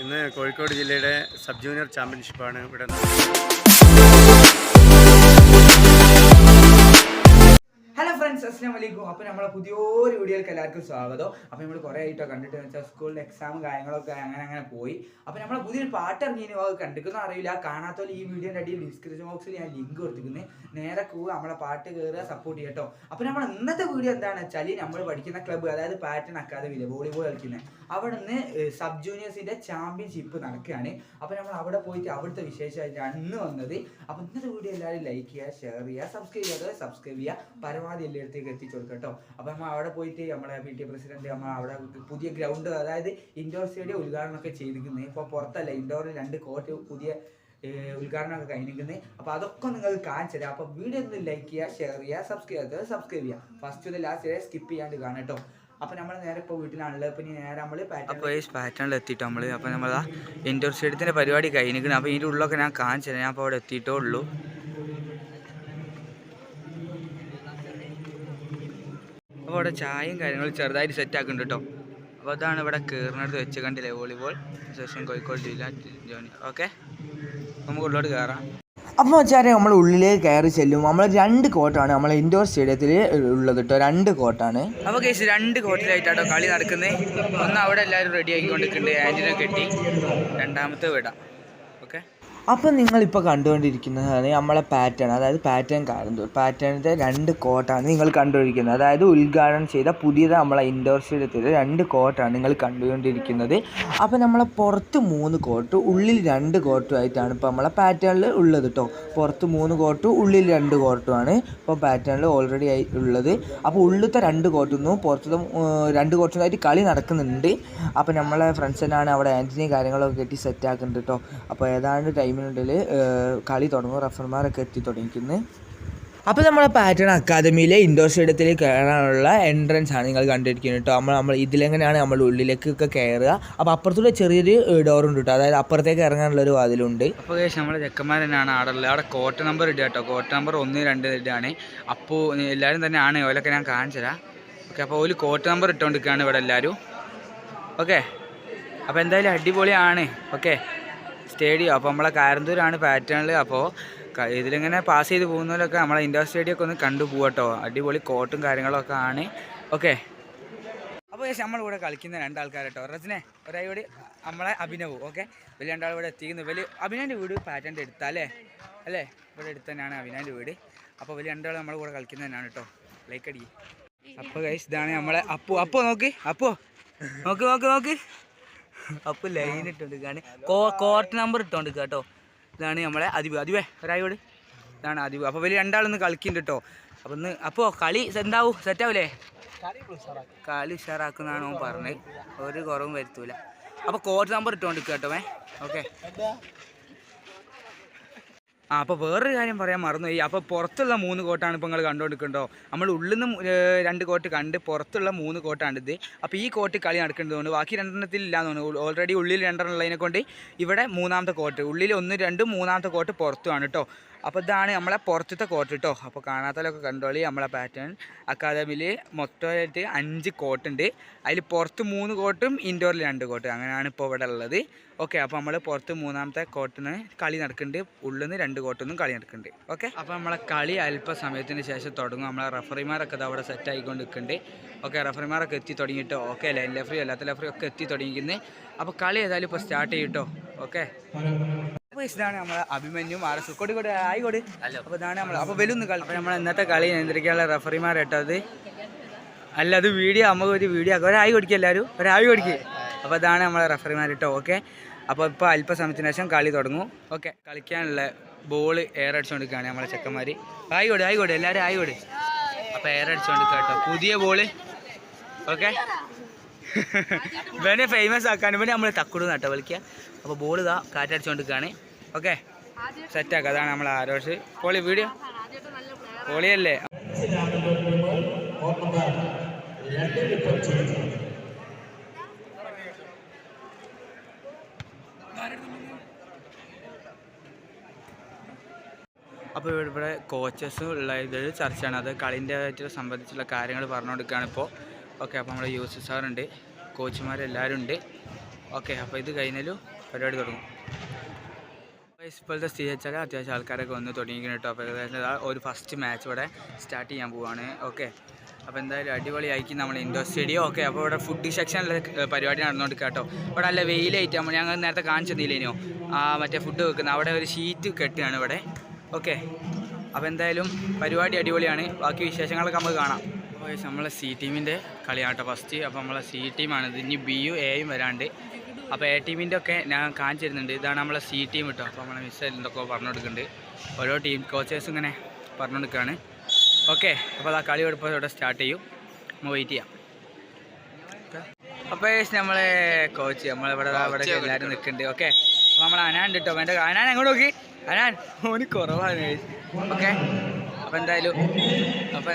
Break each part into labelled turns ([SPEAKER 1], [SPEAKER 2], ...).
[SPEAKER 1] ഇന്ന് കോഴിക്കോട് ജില്ലയുടെ sub junior ചാമ്പ്യൻഷിപ്പാണ് ഇവിടെ.
[SPEAKER 2] ഹലോ ഫ്രണ്ട്സ്, അസ്സലാമു അലൈക്കും. അപ്പോൾ നമ്മളെ പുതിയൊരു വീഡിയോയിലേക്ക് എല്ലാവർക്കും സ്വാഗതം. അപ്പോൾ നമ്മൾ കുറേ ആയിട്ടോ കണ്ടിട്ട് വെച്ചാൽ സ്കൂളിൽ എക്സാം കാര്യങ്ങളൊക്കെ അങ്ങനെ പോയി. അപ്പോൾ നമ്മളെ പുതിയൊരു പാട്ട് ഇറങ്ങിയതിന് അത് കണ്ടിരിക്കുന്ന അറിയില്ല. കാണാത്തവർ ഈ വീഡിയോൻ്റെ അടിയിൽ ഡിസ്ക്രിപ്ഷൻ ബോക്സിൽ ഞാൻ ലിങ്ക് കൊടുത്തിരിക്കുന്നത്. നേരെ നമ്മളെ പാട്ട് കയറുക, സപ്പോർട്ട് ചെയ്യട്ടോ. അപ്പോൾ നമ്മൾ ഇന്നത്തെ വീഡിയോ എന്താണെന്ന് വെച്ചാൽ നമ്മൾ പഠിക്കുന്ന ക്ലബ്ബ്, അതായത് പാറ്റേൺ അക്കാദമിയിലെ വോളിബോൾ കളിക്കുന്നത്, അവിടെ നിന്ന് സബ് ജൂനിയേഴ്സിൻ്റെ ചാമ്പ്യൻഷിപ്പ് നടക്കുകയാണ്. അപ്പോൾ നമ്മൾ അവിടെ പോയിട്ട് അവിടുത്തെ വിശേഷമായിട്ടാണ് ഇന്ന് വന്നത്. അപ്പോൾ ഇന്നത്തെ വീഡിയോ എല്ലാവരും ലൈക്ക് ചെയ്യുക, ഷെയർ ചെയ്യുക, സബ്സ്ക്രൈബ് ചെയ്യുക, പരമാവധി എല്ലായിടത്തേക്ക് എത്തിച്ചു കൊടുക്കട്ടോ. അപ്പോൾ നമ്മൾ അവിടെ പോയിട്ട് നമ്മളെ PTA പ്രസിഡന്റ് നമ്മൾ അവിടെ പുതിയ ഗ്രൗണ്ട്, അതായത് ഇൻഡോർ സ്റ്റേഡിയം ഉദ്ഘാടനമൊക്കെ ചെയ്തിരിക്കുന്നത്. ഇപ്പോൾ പുറത്തല്ല, ഇൻഡോറിൽ 2 കോർട്ട് പുതിയ ഉദ്ഘാടനമൊക്കെ കഴിഞ്ഞിരിക്കുന്നത്. അപ്പോൾ അതൊക്കെ നിങ്ങൾക്ക് കാണിച്ചു തരാം. അപ്പോൾ വീഡിയോ ഒന്ന് ലൈക്ക് ചെയ്യുക, ഷെയർ ചെയ്യുക, സബ്സ്ക്രൈബ് ചെയ്യുക. ഫസ്റ്റ് ലാസ്റ്റ് വരെ സ്കിപ്പ് ചെയ്യാണ്ട് കാണാം കേട്ടോ. അപ്പോൾ നമ്മൾ നേരെ ഇപ്പോൾ വീട്ടിലാണല്ലോ. അപ്പോൾ ഇനി നേരെ നമ്മൾ പാറ്റേണിൽ എത്തിയിട്ട് അപ്പോൾ നമ്മൾ ഇൻഡോർ സ്റ്റേഡിയത്തിൻ്റെ പരിപാടി കഴിഞ്ഞിരിക്കുന്നത്. അപ്പോൾ ഇതിൻ്റെ ഉള്ളൊക്കെ ഞാൻ കാണിച്ചു തരാം. ഞാൻ അപ്പോൾ അവിടെ എത്തിയിട്ടേ ഉള്ളൂ. അപ്പോൾ അവിടെ ചായയും കാര്യങ്ങളും ചെറുതായിട്ട് സെറ്റ് ആക്കുന്നുണ്ട് കേട്ടോ. അപ്പോൾ അതാണ് ഇവിടെ കയറുന്നിടത്ത് വെച്ച് കണ്ടില്ലേ, വോളിബോൾ സെഷൻ കോഴിക്കോട് ജില്ല ജോണി. ഓക്കെ, നമുക്ക് ഉള്ളോട്ട് കയറാം. അപ്പോൾ വെച്ചാൽ നമ്മൾ ഉള്ളിലേക്ക് കയറി ചെല്ലും. നമ്മൾ 2 കോർട്ടാണ് നമ്മളെ ഇൻഡോർ സ്റ്റേഡിയത്തിൽ ഉള്ളത് കേട്ടോ. 2 കോർട്ടാണ്. അപ്പോൾ കേസ് 2 കോർട്ടിലായിട്ടാട്ടോ കളി നടക്കുന്നത്. ഒന്ന് അവിടെ എല്ലാവരും റെഡി ആക്കിക്കൊണ്ടിരിക്കുന്നുണ്ട്, ആൻറ്റിനെ കെട്ടി. രണ്ടാമത്തെ വിടാം. ഓക്കെ, അപ്പോൾ നിങ്ങളിപ്പോൾ കണ്ടുകൊണ്ടിരിക്കുന്നതാണ് നമ്മളെ പാറ്റേൺ, അതായത് പാറ്റേൺ കാരന്തൂർ. പാറ്റേണിൻ്റെ 2 കോർട്ടാണ് നിങ്ങൾ കണ്ടുകൊണ്ടിരിക്കുന്നത്. അതായത് ഉദ്ഘാടനം ചെയ്ത പുതിയത് നമ്മളെ ഇൻഡോർ സ്റ്റേഡിയത്തിൽ 2 കോർട്ടാണ് നിങ്ങൾ കണ്ടുകൊണ്ടിരിക്കുന്നത്. അപ്പോൾ നമ്മളെ പുറത്ത് 3 കോർട്ട്, ഉള്ളിൽ 2 കോർട്ടുമായിട്ടാണ് ഇപ്പോൾ നമ്മളെ പാറ്റേണിൽ ഉള്ളത് കേട്ടോ. പുറത്ത് 3 കോർട്ടും ഉള്ളിൽ 2 കോർട്ടുമാണ് ഇപ്പോൾ പാറ്റേണിൽ ഓൾറെഡി ആയി ഉള്ളത്. അപ്പോൾ ഉള്ളിലത്തെ 2 കോർട്ടുനിന്നും പുറത്തത്തെ 2 കോർട്ടുമായിട്ട് കളി നടക്കുന്നുണ്ട്. അപ്പോൾ നമ്മളെ ഫ്രണ്ട്സ് തന്നെയാണ് അവിടെ ആൻറ്റിനി കാര്യങ്ങളൊക്കെ കെട്ടി സെറ്റ് ആക്കുന്നുണ്ട് കേട്ടോ. അപ്പോൾ ഏതാണ്ട് ടൈമിനുള്ളിൽ കളി തുടങ്ങും. റഫർമാരൊക്കെ എത്തി തുടങ്ങിക്കുന്നത്. അപ്പോൾ നമ്മളെ പാറ്റേൺ അക്കാദമിയിലെ ഇൻഡോർ സ്റ്റേഡിയത്തിൽ കയറാനുള്ള എൻട്രൻസ് ആണ് നിങ്ങൾ കണ്ടിരിക്കുന്നത് കേട്ടോ. നമ്മൾ ഇതിലെങ്ങനെയാണ് നമ്മൾ ഉള്ളിലേക്കൊക്കെ കയറുക. അപ്പോൾ അപ്പുറത്തൂടെ ചെറിയൊരു ഡോറുണ്ട് കേട്ടോ, അതായത് അപ്പുറത്തേക്ക് ഇറങ്ങാനുള്ളൊരു വാതിലുണ്ട്. അപ്പോൾ നമ്മളെ ചെക്കന്മാർ തന്നെയാണ് അവിടെ ഉള്ളത്. അവിടെ കോർട്ട് നമ്പർ ഇടുക കേട്ടോ. കോർട്ട് നമ്പർ 1, 2 ഇടുകയാണ്. അപ്പോൾ എല്ലാവരും തന്നെ ആണ്, ഓലൊക്കെ ഞാൻ കാണിച്ചു തരാം. ഓക്കെ, അപ്പോൾ ഒരു കോർട്ട് നമ്പർ ഇട്ടുകൊണ്ടിരിക്കുകയാണ് ഇവിടെ എല്ലാവരും. ഓക്കെ, അപ്പോൾ എന്തായാലും അടിപൊളിയാണ്. ഓക്കെ, സ്റ്റേഡിയം അപ്പോൾ നമ്മളെ കാരന്തൂരാണ് പാറ്റേണിൽ. അപ്പോൾ ഇതിലിങ്ങനെ പാസ് ചെയ്ത് പോകുന്നവരൊക്കെ നമ്മളെ ഇൻഡോർ സ്റ്റേഡിയമൊക്കെ ഒന്ന് കണ്ടു പോകട്ടോ. അടിപൊളി കോർട്ടും കാര്യങ്ങളൊക്കെ ആണ്. ഓക്കെ, അപ്പോൾ നമ്മളിവിടെ കളിക്കുന്ന 2 ആൾക്കാർ കേട്ടോ. റസിനെ ഒരായി നമ്മളെ അഭിനവ്. ഓക്കെ, വലിയ 2 ആൾ ഇവിടെ എത്തിക്കുന്നു. വലിയ അഭിനവിൻ്റെ വീട് പാറ്റേണിൻ്റെ അടുത്തല്ലേ അല്ലേ? ഇവിടെ അടുത്ത് തന്നെയാണ് അഭിനവിൻ്റെ വീട്. അപ്പോൾ വലിയ 2 ആൾ നമ്മൾ കൂടെ കളിക്കുന്നത് തന്നെയാണ് കേട്ടോ. ലൈക്ക് അടി. അപ്പോൾ ഗൈസ് ഇതാണ് നമ്മളെ അപ്പോ നോക്ക്. നോക്ക് അപ്പോൾ ലൈൻ ഇട്ടുകൊണ്ടിരിക്കുകയാണ്. കോർട്ട് നമ്പർ ഇട്ടുകൊണ്ടിരിക്കുക കേട്ടോ. ഇതാണ് നമ്മളെ അതിവേ ഒരായോട്. ഇതാണ് അതിവ്. അപ്പോൾ വലിയ 2 ആളൊന്ന് കളിക്കുന്നുണ്ട് കേട്ടോ. അപ്പോൾ കളി എന്താവും, സെറ്റാവൂലേ? കളി ഉഷാറാക്കുന്നതാണ് ഓൻ പറഞ്ഞത്. ഒരു കുറവും വരുത്തൂല. അപ്പോൾ കോർട്ട് നമ്പർ ഇട്ടുകൊണ്ടിരിക്കുക കേട്ടോ. ഓക്കെ, അപ്പോൾ വേറൊരു കാര്യം പറയാൻ മറന്നുപോയി. അപ്പോൾ പുറത്തുള്ള 3 കോട്ടാണ് ഇപ്പോൾ നിങ്ങൾ കണ്ടുകൊണ്ടിരിക്കുന്നുണ്ടോ. നമ്മൾ ഉള്ളിൽ നിന്ന് 2 കോട്ട് കണ്ട് പുറത്തുള്ള 3 കോട്ടാണിത്. അപ്പോൾ ഈ കോട്ട് കളി നടക്കേണ്ടതുകൊണ്ട് ബാക്കി 2 ഇല്ലാന്ന് തോന്നുന്നു. ഓൾറെഡി ഉള്ളിൽ 2 ഉള്ളതിനെ കൊണ്ട് ഇവിടെ 3ാമത്തെ കോട്ട്, ഉള്ളിൽ 1, 2, 3ാമത്തെ കോട്ട് പുറത്തുമാണ് കേട്ടോ. അപ്പോൾ ഇതാണ് നമ്മളെ പുറത്തത്തെ കോട്ട് കേട്ടോ. അപ്പോൾ കാണാത്തവരൊക്കെ കണ്ടോളി. നമ്മളെ പാറ്റേൺ അക്കാദമിയിൽ മൊത്തമായിട്ട് 5 കോട്ടുണ്ട്. അതിൽ പുറത്ത് 3 കോട്ടും ഇൻഡോറിൽ 2 കോട്ട്, അങ്ങനെയാണ് ഇപ്പോൾ ഇവിടെ ഉള്ളത്. ഓക്കെ, അപ്പോൾ നമ്മൾ പുറത്ത് 3ാമത്തെ കോട്ടിന് കളി നടക്കുന്നുണ്ട്, ഉള്ളിൽ നിന്ന് 2 കോട്ടൊന്നും കളി നടക്കുന്നുണ്ട്. ഓക്കെ, അപ്പോൾ നമ്മളെ കളി അല്പസമയത്തിന് ശേഷം തുടങ്ങും. നമ്മളെ റഫറിമാരൊക്കെ ഇത് അവിടെ സെറ്റ് ആയിക്കൊണ്ട് നിൽക്കുന്നുണ്ട്. ഓക്കെ, റഫറിമാരൊക്കെ എത്തി തുടങ്ങിയിട്ടോ. ഓക്കെ, ലൈൻ റഫറി അല്ലാത്ത റഫറി ഒക്കെ എത്തി തുടങ്ങിയിരിക്കുന്നത്. അപ്പോൾ കളി ഏതായാലും ഇപ്പോൾ സ്റ്റാർട്ട് ചെയ്യട്ടോ. ഓക്കെ, അപ്പോൾ ഇതാണ് നമ്മളെ അഭിമന്യും RS കൊടി ആയിക്കോട്. അപ്പോൾ ഇതാണ് നമ്മൾ അപ്പോൾ വലുന്ന് കളി. അപ്പോൾ നമ്മൾ ഇന്നത്തെ കളി നിയന്ത്രിക്കാനുള്ള റഫറിമാർ കേട്ടോ. അത് അല്ല, അത് വീഡിയോ നമുക്ക് ഒരു വീഡിയോ ആക്കുക. ഒരായി കൊടുക്കുക, എല്ലാവരും ഒരായി കൊടുക്കുക. അപ്പോൾ ഇതാണ് നമ്മളെ റഫറിമാർ കേട്ടോ. ഓക്കെ, അപ്പോൾ ഇപ്പോൾ അല്പസമയത്തിന് ശേഷം കളി തുടങ്ങും. ഓക്കെ, കളിക്കാനുള്ള ബോൾ എയർ അടിച്ചുകൊണ്ടിരിക്കുകയാണ് നമ്മളെ ചെക്കന്മാർ. ആയിക്കോട്ടെ എല്ലാവരും ആയിക്കോട്ടെ. അപ്പോൾ എയർ അടിച്ചുകൊണ്ടിരിക്കുക കേട്ടോ, പുതിയ ബോള്. ഓക്കെ, ഇവനെ ഫേമസ് ആക്കാൻ ഇവനെ നമ്മൾ തക്കുടുന്ന കേട്ടോ കളിക്കുക. അപ്പോൾ ബോൾ ഇതാ കാറ്റടിച്ചുകൊണ്ടിരിക്കുകയാണ്. ഓക്കെ, സെറ്റാക്കുക. അതാണ് നമ്മൾ ആരോഷ്. Poly video പോളിയല്ലേ. അപ്പോൾ ഇവിടെ കോച്ചസ് ഉള്ള ഇതൊരു ചർച്ചയാണ്. അത് കളിൻ്റെ ആയിട്ട് സംബന്ധിച്ചുള്ള കാര്യങ്ങൾ പറഞ്ഞുകൊടുക്കുകയാണ് ഇപ്പോൾ. ഓക്കെ, അപ്പോൾ നമ്മുടെ യൂസഫ് സാറുണ്ട്, കോച്ചുമാരെല്ലാവരും ഉണ്ട്. ഓക്കെ, അപ്പോൾ ഇത് കഴിഞ്ഞാലും പരിപാടി തുടങ്ങും. ഇപ്പോഴത്തെ സ്ഥിതി വെച്ചാൽ അത്യാവശ്യം ആൾക്കാരൊക്കെ വന്ന് തുടങ്ങിയിരിക്കുന്നു കേട്ടോ. അപ്പോൾ ഏകദേശം ഒരു ഫസ്റ്റ് മാച്ച് ഇവിടെ സ്റ്റാർട്ട് ചെയ്യാൻ പോവുകയാണ്. ഓക്കെ, അപ്പോൾ എന്തായാലും അടിപൊളിയായിരിക്കും നമ്മൾ ഇൻഡോർ സ്റ്റേഡിയം. ഓക്കെ, അപ്പോൾ ഇവിടെ ഫുഡ് സെക്ഷനിലെ പരിപാടി നടന്നുകൊണ്ട് കേട്ടോ. ഇവിടെ നല്ല വെയിലായിട്ട് ഞങ്ങൾ നേരത്തെ കാണിച്ചു തന്നില്ലേനോ മറ്റേ ഫുഡ് വെക്കുന്നത്, അവിടെ ഒരു ഷീറ്റ് കെട്ടുകയാണ് ഇവിടെ. ഓക്കെ, അപ്പോൾ എന്തായാലും പരിപാടി അടിപൊളിയാണ്. ബാക്കി വിശേഷങ്ങളൊക്കെ നമുക്ക് കാണാം. അപ്പോൾ നമ്മളെ സി ടീമിൻ്റെ കളിയാണ് കേട്ടോ ഫസ്റ്റ്. അപ്പോൾ നമ്മളെ സി ടീമാണിത്. ഇനി ബിയും എയും വരാണ്ട്. അപ്പോൾ എ ടീമിൻ്റെ ഒക്കെ ഞാൻ കാണിച്ചു തരുന്നുണ്ട്. ഇതാണ് നമ്മളെ സി ടീം കേട്ടോ. അപ്പോൾ നമ്മളെ മിസ്സൈൽ എന്തൊക്കെ പറഞ്ഞു കൊടുക്കുന്നുണ്ട്. ഓരോ ടീം കോച്ചേഴ്സ് ഇങ്ങനെ പറഞ്ഞു കൊടുക്കുകയാണ്. ഓക്കെ, അപ്പോൾ ആ കളി ഇപ്പോൾ ഇവിടെ സ്റ്റാർട്ട് ചെയ്യും. നമ്മൾ വെയിറ്റ് ചെയ്യാം. അപ്പോൾ നമ്മളെ കോച്ച് നമ്മളിവിടെ എല്ലാവരും നിൽക്കുന്നുണ്ട്. ഓക്കെ, അപ്പോൾ നമ്മൾ അനാൻ കേട്ടോ. എൻ്റെ അനാൻ എങ്ങോട്ട് നോക്കി? അനാൻ ഓന് കുറവാണ്. ഓക്കെ, അപ്പോൾ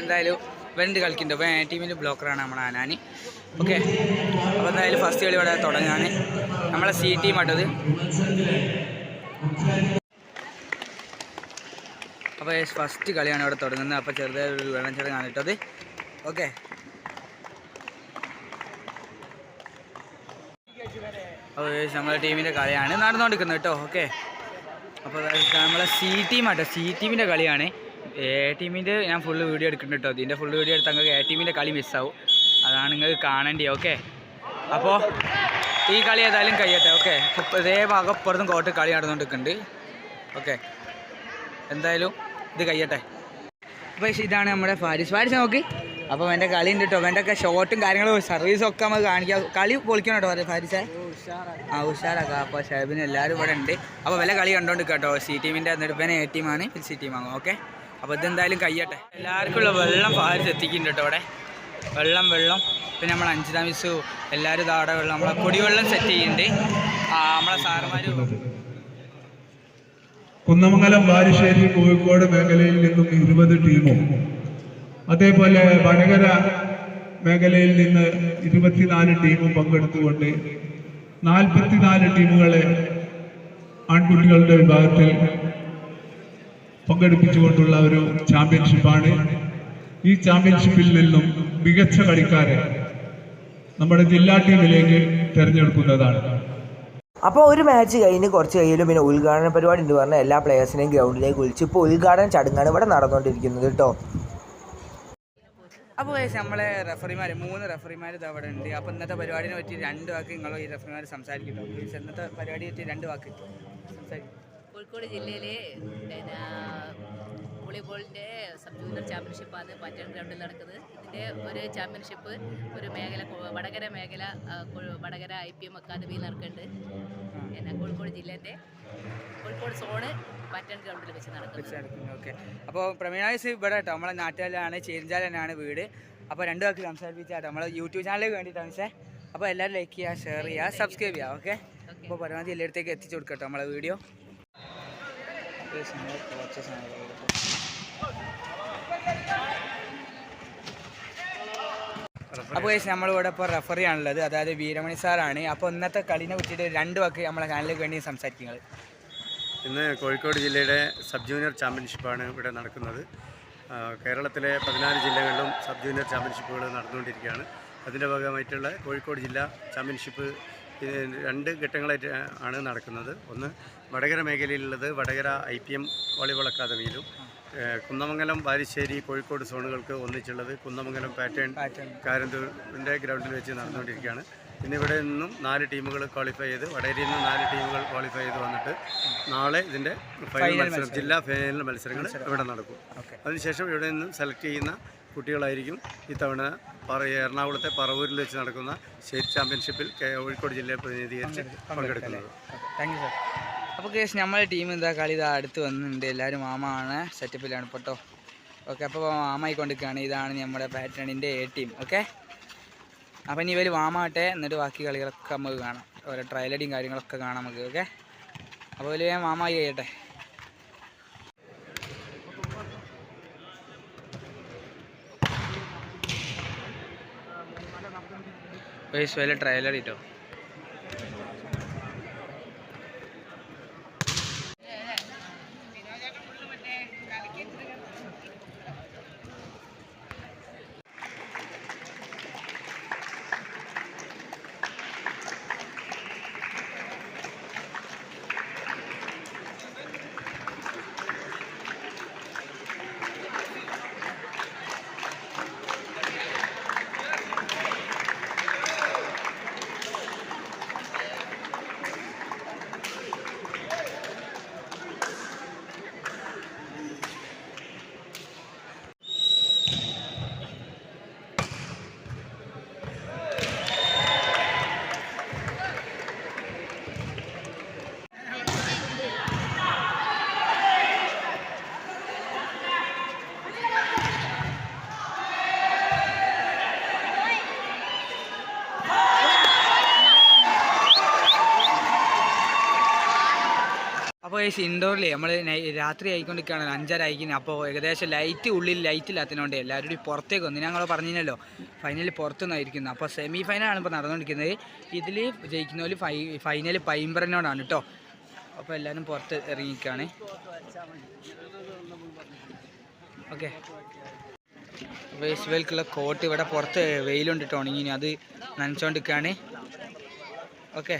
[SPEAKER 2] എന്തായാലും വെണ്ട് കളിക്കുന്നുണ്ട്. അപ്പോൾ എ ടീമിൻ്റെ ബ്ലോക്കറാണ് നമ്മളെ അനാൻ. ഓക്കെ, അപ്പോൾ എന്തായാലും ഫസ്റ്റ് കളി ഇവിടെ തുടങ്ങാണ്. നമ്മളെ സി ടീം ആട്ടത്. അപ്പോൾ ഫസ്റ്റ് കളിയാണ് ഇവിടെ തുടങ്ങുന്നത്. അപ്പോൾ ചെറുതായ ഒരു വെള്ളം ചടങ്ങാണ് കേട്ടത്. ഓക്കെ, അപ്പോൾ നമ്മളെ ടീമിൻ്റെ കളിയാണ് നടന്നുകൊണ്ടിരിക്കുന്നത് കേട്ടോ. ഓക്കെ, അപ്പോൾ നമ്മളെ സി ടീം ആട്ടോ. സി ടീമിൻ്റെ കളിയാണ്. എ ടീമിൻ്റെ ഞാൻ ഫുള്ള് വീഡിയോ എടുക്കുന്നുണ്ട് കേട്ടോ. ഇതിൻ്റെ ഫുള്ള് വീഡിയോ എടുത്താൽ നിങ്ങൾക്ക് എ ടീമിൻ്റെ കളി മിസ്സാവും. അതാണ് നിങ്ങൾക്ക് കാണേണ്ടത്. ഓക്കെ, അപ്പോൾ ഈ കളി ഏതായാലും കഴിയട്ടെ. ഓക്കെ, ഇതേ ഭാഗം പുറത്തും കോട്ട് കളി നടന്നുകൊണ്ടിരിക്കുന്നുണ്ട്. ഓക്കെ, എന്തായാലും ഇത് കഴിയട്ടെ. അപ്പോൾ ഇതാണ് നമ്മുടെ ഫാരിസ് നോക്കി. അപ്പോൾ എൻ്റെ കളി ഉണ്ട് കേട്ടോ. എൻ്റെ ഒക്കെ ഷോട്ടും കാര്യങ്ങളും സർവീസും ഒക്കെ നമുക്ക് കാണിക്കാം. കളി പൊളിക്കണം കേട്ടോ ഫാരിസേ. ഉഷാറാക്കാം. അപ്പോൾ ഷാബിന് എല്ലാവരും ഇവിടെ ഉണ്ട്. അപ്പോൾ വില കളി കണ്ടോണ്ട് കേട്ടോ. സി ടീമിൻ്റെ എന്നിട്ട് എ ടീമാണ്, പിന്നെ സി ടീമാണ്. ഓക്കെ, അപ്പോൾ ഇതെന്തായാലും കഴിയട്ടെ. എല്ലാവർക്കും ഉള്ള വെള്ളം ഫാരിസ് എത്തിക്കുന്നുണ്ട് കേട്ടോ. അവിടെ വെള്ളം പിന്നെ നമ്മൾ അഞ്ചിതാ മിസ്സു എല്ലാവരും ഇതവിടെ വെള്ളം നമ്മളെ കുടിവെള്ളം സെറ്റ് ചെയ്യുന്നുണ്ട്. നമ്മളെ സാറന്മാർ
[SPEAKER 3] കുന്നമംഗലം ബാലുശ്ശേരി കോഴിക്കോട് മേഖലയിൽ നിന്നും 20 ടീമും അതേപോലെ വടകര മേഖലയിൽ നിന്ന് 24 ടീമും പങ്കെടുത്തുകൊണ്ട് 44 ടീമുകളെ ആൺകുട്ടികളുടെ വിഭാഗത്തിൽ പങ്കെടുപ്പിച്ചുകൊണ്ടുള്ള ഒരു ചാമ്പ്യൻഷിപ്പാണ്. ഈ ചാമ്പ്യൻഷിപ്പിൽ നിന്നും മികച്ച കളിക്കാരെ നമ്മുടെ ജില്ലാ ടീമിലേക്ക് തിരഞ്ഞെടുക്കുന്നതാണ്.
[SPEAKER 4] അപ്പോൾ ഒരു മാച്ച് കഴിഞ്ഞ് കുറച്ച് കഴിയലും പിന്നെ ഉദ്ഘാടന പരിപാടി എന്ന് പറഞ്ഞാൽ എല്ലാ പ്ലേയേഴ്സിനെയും ഗ്രൗണ്ടിലേക്ക് വിളിച്ച് ഇപ്പോൾ ഉദ്ഘാടന ചടങ്ങാണ് ഇവിടെ നടന്നുകൊണ്ടിരിക്കുന്നത് കേട്ടോ.
[SPEAKER 2] അപ്പോൾ നമ്മളെ റഫറിമാർ 3 റഫറിമാർ ഇത് അവിടെ ഉണ്ട്. അപ്പോൾ ഇന്നത്തെ പരിപാടിനെ പറ്റി 2 വാക്ക് നിങ്ങളോ ഈ റഫറിമാർ സംസാരിക്കുന്നു. പ്ലീസ്, ഇന്നത്തെ പരിപാടിയെ പറ്റി 2 വാക്ക് സംസാരിക്കും.
[SPEAKER 5] കോഴിക്കോട് ജില്ലയിലെ വോളിബോളിൻ്റെ സബ് ജൂനിയർ ചാമ്പ്യൻഷിപ്പാണ് പാറ്റേൺ ഗ്രൗണ്ടിൽ നടക്കുന്നത്. ഇതിൻ്റെ ഒരു ചാമ്പ്യൻഷിപ്പ് ഒരു മേഖല വടകര IPM അക്കാദമിയിൽ നടക്കുന്നുണ്ട്. പിന്നെ കോഴിക്കോട് ജില്ലേൻ്റെ കോഴിക്കോട് സോണ് പാറ്റേൺ ഗ്രൗണ്ടിൽ വെച്ച് നടക്കുന്നത്.
[SPEAKER 2] ഓക്കെ, അപ്പോൾ പ്രമീണാസ് ഇവിടെ കേട്ടോ. നമ്മളെ നാട്ടിലാണ്, ചേരിഞ്ചാലാണ് വീട്. അപ്പോൾ 2 വാക്ക് സംസാരിപ്പിച്ചാട്ടോ നമ്മളെ യൂട്യൂബ് ചാനലിൽ വേണ്ടിയിട്ടാണ് പക്ഷേ. അപ്പോൾ എല്ലാവരും ലൈക്ക് ചെയ്യുക, ഷെയർ ചെയ്യുക, സബ്സ്ക്രൈബ് ചെയ്യുക. ഓക്കെ, അപ്പോൾ പരമാവധി എല്ലായിടത്തേക്ക് എത്തിച്ചു കൊടുക്കട്ടോ നമ്മളെ വീഡിയോ. അപ്പോൾ നമ്മളിവിടെ ഇപ്പോൾ റെഫറി ആണുള്ളത്, അതായത് വീരമണി സാറാണ്. അപ്പോൾ ഇന്നത്തെ കളിനെ പറ്റിയിട്ട് 2 വാക്ക് നമ്മളെ ചാനലിലേക്ക് വേണ്ടി സംസാരിക്കുന്നത്.
[SPEAKER 1] ഇന്ന് കോഴിക്കോട് ജില്ലയുടെ സബ് ജൂനിയർ ചാമ്പ്യൻഷിപ്പാണ് ഇവിടെ നടക്കുന്നത്. കേരളത്തിലെ 14 ജില്ലകളിലും സബ് ജൂനിയർ ചാമ്പ്യൻഷിപ്പുകൾ നടന്നുകൊണ്ടിരിക്കുകയാണ്. അതിൻ്റെ ഭാഗമായിട്ടുള്ള കോഴിക്കോട് ജില്ലാ ചാമ്പ്യൻഷിപ്പ് 2 ഘട്ടങ്ങളായിട്ട് ആണ് നടക്കുന്നത്. ഒന്ന് വടകര മേഖലയിലുള്ളത് വടകര IPM വോളിബോൾ അക്കാദമിയിലും, കുന്നമംഗലം ബാലുശ്ശേരി കോഴിക്കോട് സോണുകൾക്ക് ഒന്നിച്ചുള്ളത് കുന്നമംഗലം പാറ്റേൺ കാരന്തൂരിൻ്റെ ഗ്രൗണ്ടിൽ വെച്ച് നടന്നുകൊണ്ടിരിക്കുകയാണ്. ഇന്നിവിടെ നിന്നും 4 ടീമുകൾ ക്വാളിഫൈ ചെയ്ത്, വടകരയിൽ നിന്ന് 4 ടീമുകൾ ക്വാളിഫൈ ചെയ്ത് വന്നിട്ട് നാളെ ഇതിൻ്റെ ഫൈനൽ മത്സരം, ജില്ലാ ഫൈനൽ മത്സരങ്ങൾ ഇവിടെ നടക്കും. അതിനുശേഷം ഇവിടെ നിന്നും സെലക്ട് ചെയ്യുന്ന കുട്ടികളായിരിക്കും ഇത്തവണ എറണാകുളത്തെ പറവൂരിൽ വെച്ച് നടക്കുന്ന സ്റ്റേറ്റ് ചാമ്പ്യൻഷിപ്പിൽ കോഴിക്കോട് ജില്ലയെ പ്രതിനിധീകരിച്ച് പങ്കെടുക്കുന്നത്.
[SPEAKER 2] Thank you sir. അപ്പോൾ കേസ് നമ്മളെ ടീം എന്താ കളി ഇതാ അടുത്ത് വന്നിട്ടുണ്ട്. എല്ലാവരും മാമാണ് സെറ്റപ്പിലാണ് പെട്ടോ. ഓക്കെ, അപ്പോൾ മാമായിക്കൊണ്ടിരിക്കുകയാണ്. ഇതാണ് നമ്മുടെ പാറ്റേണിൻ്റെ എ ടീം. ഓക്കെ, അപ്പം ഇനി ഇവർ വാമാട്ടെ, എന്നിട്ട് ബാക്കി കളികളൊക്കെ നമുക്ക് കാണാം. ഓരോ ട്രയലടിയും കാര്യങ്ങളൊക്കെ കാണാം നമുക്ക്. ഓക്കെ, അപ്പോൾ വലിയ മാമായി ചെയ്യട്ടെ. വലിയ ട്രയലടിട്ടോ. അപ്പോൾ ഈ ഇൻഡോറിൽ നമ്മൾ രാത്രി ആയിക്കൊണ്ടിരിക്കുകയാണ് 5:30 ആയിക്കുന്നത്. അപ്പോൾ ഏകദേശം ലൈറ്റ് ഉള്ളിൽ ലൈറ്റ് ഇല്ലാത്തതിനോണ്ട് എല്ലാവരും കൂടി പുറത്തേക്ക് വന്നു. ഞങ്ങൾ പറഞ്ഞല്ലോ ഫൈനൽ പുറത്തുനിന്നായിരിക്കുന്നത്. അപ്പോൾ സെമി ഫൈനലാണ് ഇപ്പോൾ നടന്നുകൊണ്ടിരിക്കുന്നത്. ഇതിൽ ജയിക്കുന്നവർ ഫൈനൽ പൈമ്പറിനോടാണ് കേട്ടോ. അപ്പോൾ എല്ലാവരും പുറത്ത് ഇറങ്ങിയിരിക്കുകയാണ്. ഓക്കെ, വേസ്റ്റുകൾക്കുള്ള കോട്ട് ഇവിടെ പുറത്ത് വെയിലുണ്ട് കേട്ടോ, ഉണങ്ങി അത് നനച്ചുകൊണ്ടിരിക്കുകയാണ്. ഓക്കെ,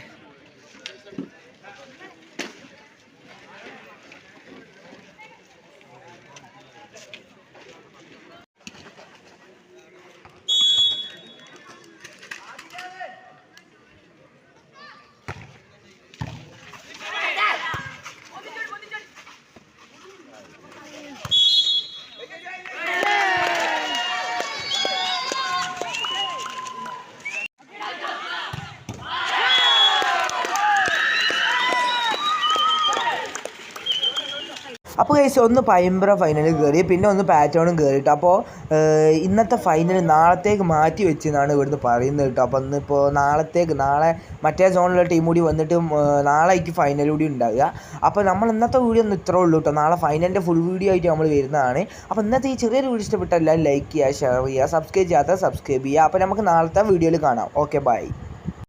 [SPEAKER 4] അപ്പോൾ ഗൈസ് ഒന്ന് പൈമ്പ്ര ഫൈനലിൽ കയറി, പിന്നെ ഒന്ന് പാറ്റേണും കയറിയിട്ട്. അപ്പോൾ ഇന്നത്തെ ഫൈനൽ നാളത്തേക്ക് മാറ്റി വെച്ചെന്നാണ് ഇവിടുന്ന് പറയുന്നത് കേട്ടോ. അപ്പോൾ ഇന്നിപ്പോൾ നാളെ മറ്റേ സോണിലുള്ള ടീം കൂടി വന്നിട്ട് നാളേക്ക് ഫൈനൽ കൂടി ഉണ്ടാവുക. അപ്പോൾ നമ്മൾ ഇന്നത്തെ വീഡിയോ ഒന്നും ഇത്രേ ഉള്ളൂ കേട്ടോ. നാളെ ഫൈനലിൻ്റെ ഫുൾ വീഡിയോ ആയിട്ട് നമ്മൾ വരുന്നതാണ്. അപ്പോൾ ഇന്നത്തെ ഈ ചെറിയൊരു വീഡിയോ ഇഷ്ടപ്പെട്ട എല്ലാവരും ലൈക്ക് ചെയ്യുക, ഷെയർ ചെയ്യുക, സബ്സ്ക്രൈബ് ചെയ്യാത്ത സബ്സ്ക്രൈബ് ചെയ്യുക. അപ്പോൾ നമുക്ക് നാളത്തെ വീഡിയോയിൽ കാണാം. Okay, by.